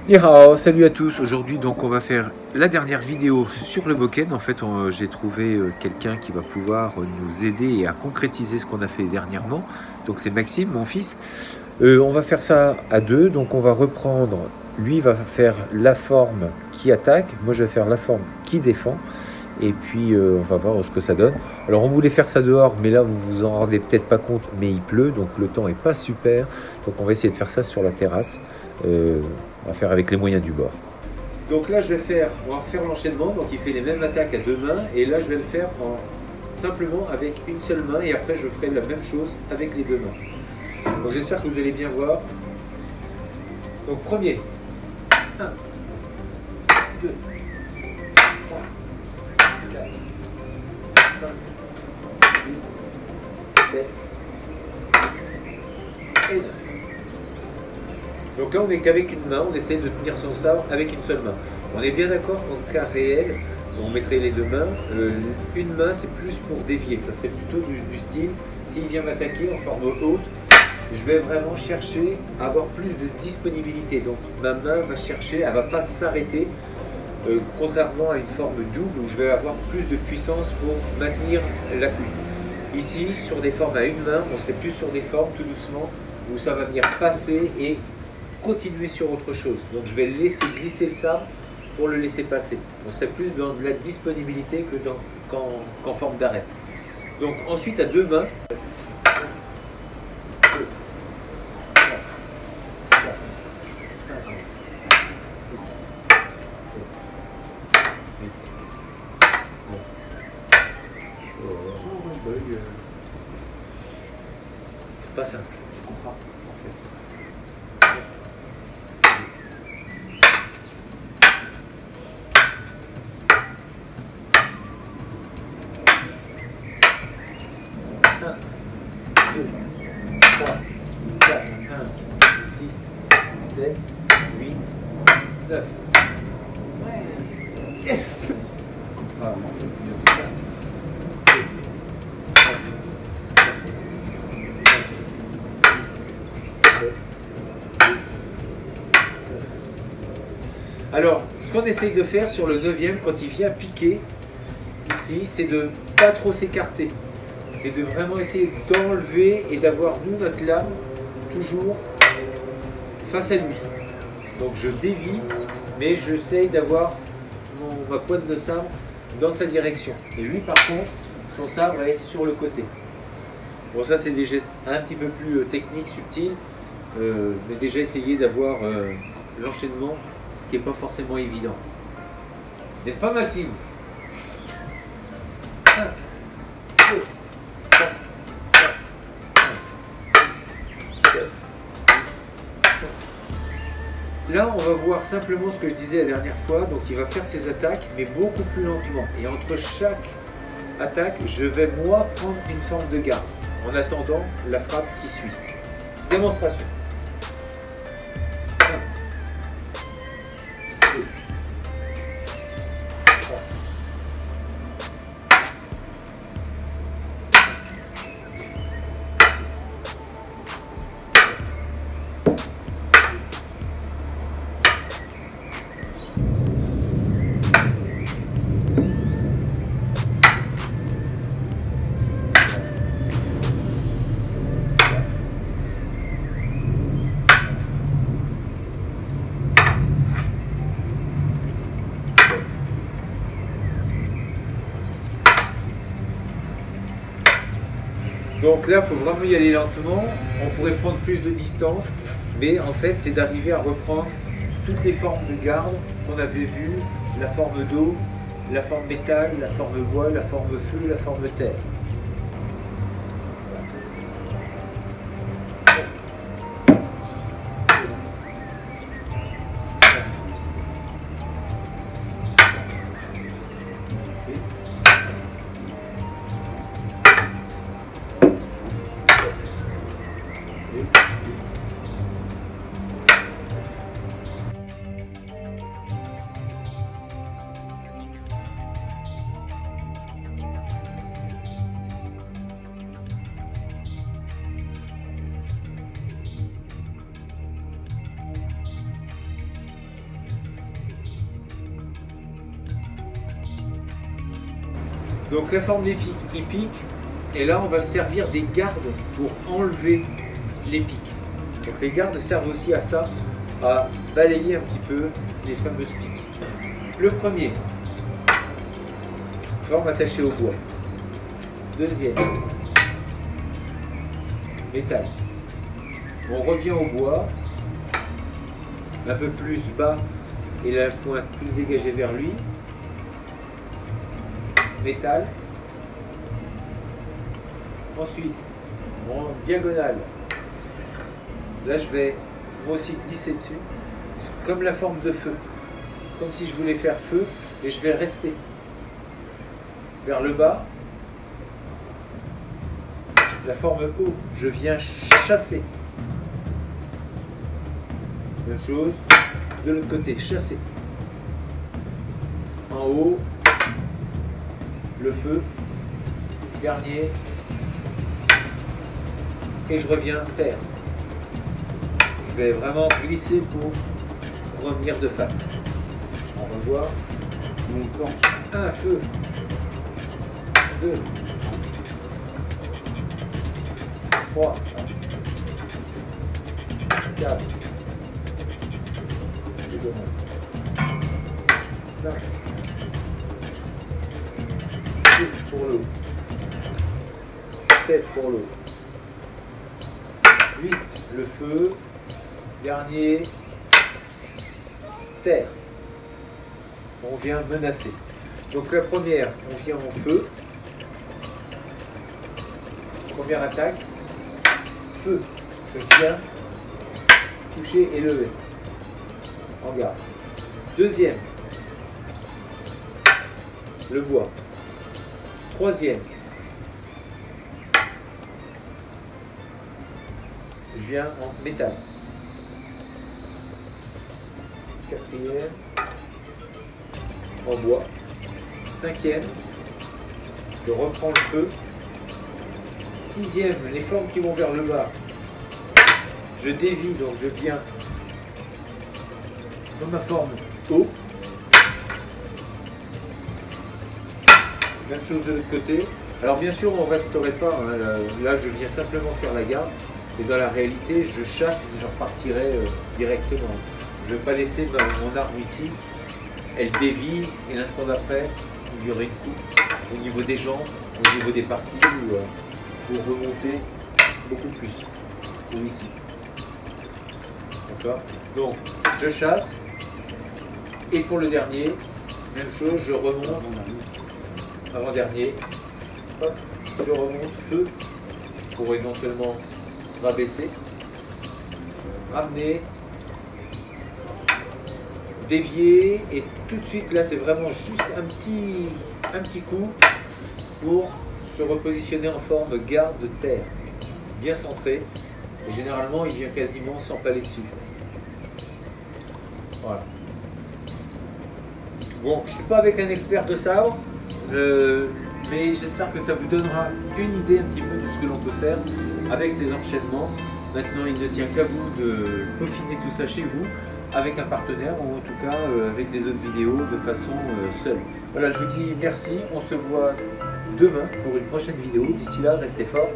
Ni hao, salut à tous. Aujourd'hui, donc, on va faire la dernière vidéo sur le Bokken. En fait, j'ai trouvé quelqu'un qui va pouvoir nous aider et à concrétiser ce qu'on a fait dernièrement. Donc, c'est Maxime, mon fils. On va faire ça à deux. Donc, on va reprendre. Lui va faire la forme qui attaque. Moi, je vais faire la forme qui défend. Et puis, on va voir ce que ça donne. Alors, on voulait faire ça dehors, mais là, vous vous en rendez peut-être pas compte, mais il pleut, donc le temps est pas super. Donc, on va essayer de faire ça sur la terrasse. On va faire avec les moyens du bord. Donc là, on va refaire l'enchaînement. Donc, il fait les mêmes attaques à deux mains. Et là, je vais le faire simplement avec une seule main. Et après, je ferai la même chose avec les deux mains. Donc, j'espère que vous allez bien voir. Donc, premier. 1, 2, 3, 4, 5, 6, 7 et 9. Donc là, on n'est qu'avec une main, on essaie de tenir son sabre avec une seule main. On est bien d'accord qu'en cas réel, on mettrait les deux mains. Une main, c'est plus pour dévier. Ça serait plutôt du style, s'il vient m'attaquer en forme haute, je vais vraiment chercher à avoir plus de disponibilité. Donc ma main va chercher, elle ne va pas s'arrêter, contrairement à une forme double où je vais avoir plus de puissance pour maintenir l'appui. Ici, sur des formes à une main, on serait plus sur des formes tout doucement où ça va venir passer et continuer sur autre chose. Donc je vais laisser glisser le sabre pour le laisser passer. On serait plus dans de la disponibilité que qu'en forme d'arrêt. Donc ensuite à deux mains. 2, 3, 4, 5, 6, 7, 8, 9. C'est pas simple, tu comprends en fait. Yes! Alors, ce qu'on essaye de faire sur le 9e, quand il vient piquer, ici, c'est de pas trop s'écarter. C'est de vraiment essayer d'enlever et d'avoir, nous, notre lame, toujours face à lui. Donc je dévie, mais j'essaye d'avoir ma pointe de sabre dans sa direction. Et lui, par contre, son sabre est sur le côté. Bon, ça, c'est des gestes un petit peu plus techniques, subtils, mais déjà essayer d'avoir l'enchaînement, ce qui n'est pas forcément évident. N'est-ce pas, Maxime? 1, 2, 3, 4, 5, 6, 7. Là, on va voir simplement ce que je disais la dernière fois. Donc, il va faire ses attaques, mais beaucoup plus lentement. Et entre chaque attaque, je vais, moi, prendre une forme de garde, en attendant la frappe qui suit. Démonstration. 1, 2, 3, 6, donc là, il faut vraiment y aller lentement. On pourrait prendre plus de distance, mais en fait, c'est d'arriver à reprendre toutes les formes de garde qu'on avait vues, la forme d'eau, la forme métal, la forme bois, la forme feu, la forme terre. Donc la forme des pics, il pique, et là on va se servir des gardes pour enlever les pics. Donc les gardes servent aussi à ça, à balayer un petit peu les fameuses piques. Le premier, forme attachée au bois. Deuxième, métal. On revient au bois, un peu plus bas et la pointe plus dégagée vers lui. Métal. Ensuite, en diagonale. Là, je vais moi aussi glisser dessus, comme la forme de feu. Comme si je voulais faire feu, et je vais rester vers le bas. La forme haut, je viens chasser. Même chose, de l'autre côté, chasser. En haut, le feu, dernier, et je reviens terre. Je vais vraiment glisser pour revenir de face. On revoit mon plan. Un feu, 2, 3, 4, 5, 6 pour l'eau, 7 pour l'eau, 8 le feu, dernier, terre. On vient menacer. Donc la première, on vient en feu. Première attaque, feu. Je viens toucher et lever. En garde. Deuxième, le bois. Troisième, je viens en métal. Quatrième, en bois. Cinquième, je reprends le feu. Sixième, les formes qui vont vers le bas, je dévie, donc je viens dans ma forme haut. Même chose de l'autre côté. Alors bien sûr, on ne resterait pas, hein. Là je viens simplement faire la garde, et dans la réalité, je chasse et j'en repartirai directement. Je ne vais pas laisser mon arme ici, elle dévie, et l'instant d'après, il y aurait une coupe au niveau des jambes, au niveau des parties, pour remonter beaucoup plus, ou ici. D'accord? Donc, je chasse, et pour le dernier, même chose, je remonte, avant-dernier, hop, je remonte, feu, pour éventuellement rabaisser, ramener, dévier, et tout de suite, là, c'est vraiment juste un petit coup pour se repositionner en forme garde de terre, bien centré, et généralement, il vient quasiment s'empaler dessus. Voilà. Bon, je ne suis pas avec un expert de sabre, mais j'espère que ça vous donnera une idée un petit peu de ce que l'on peut faire avec ces enchaînements. Maintenant, il ne tient qu'à vous de peaufiner tout ça chez vous, avec un partenaire, ou en tout cas avec les autres vidéos de façon seule. Voilà, je vous dis merci, on se voit demain pour une prochaine vidéo. D'ici là, restez forts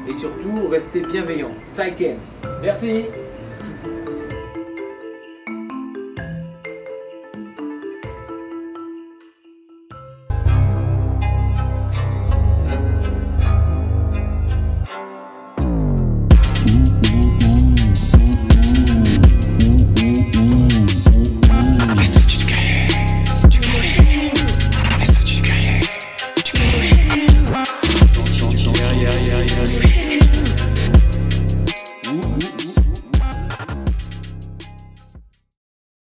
et surtout, restez bienveillants. Zaijian. Merci.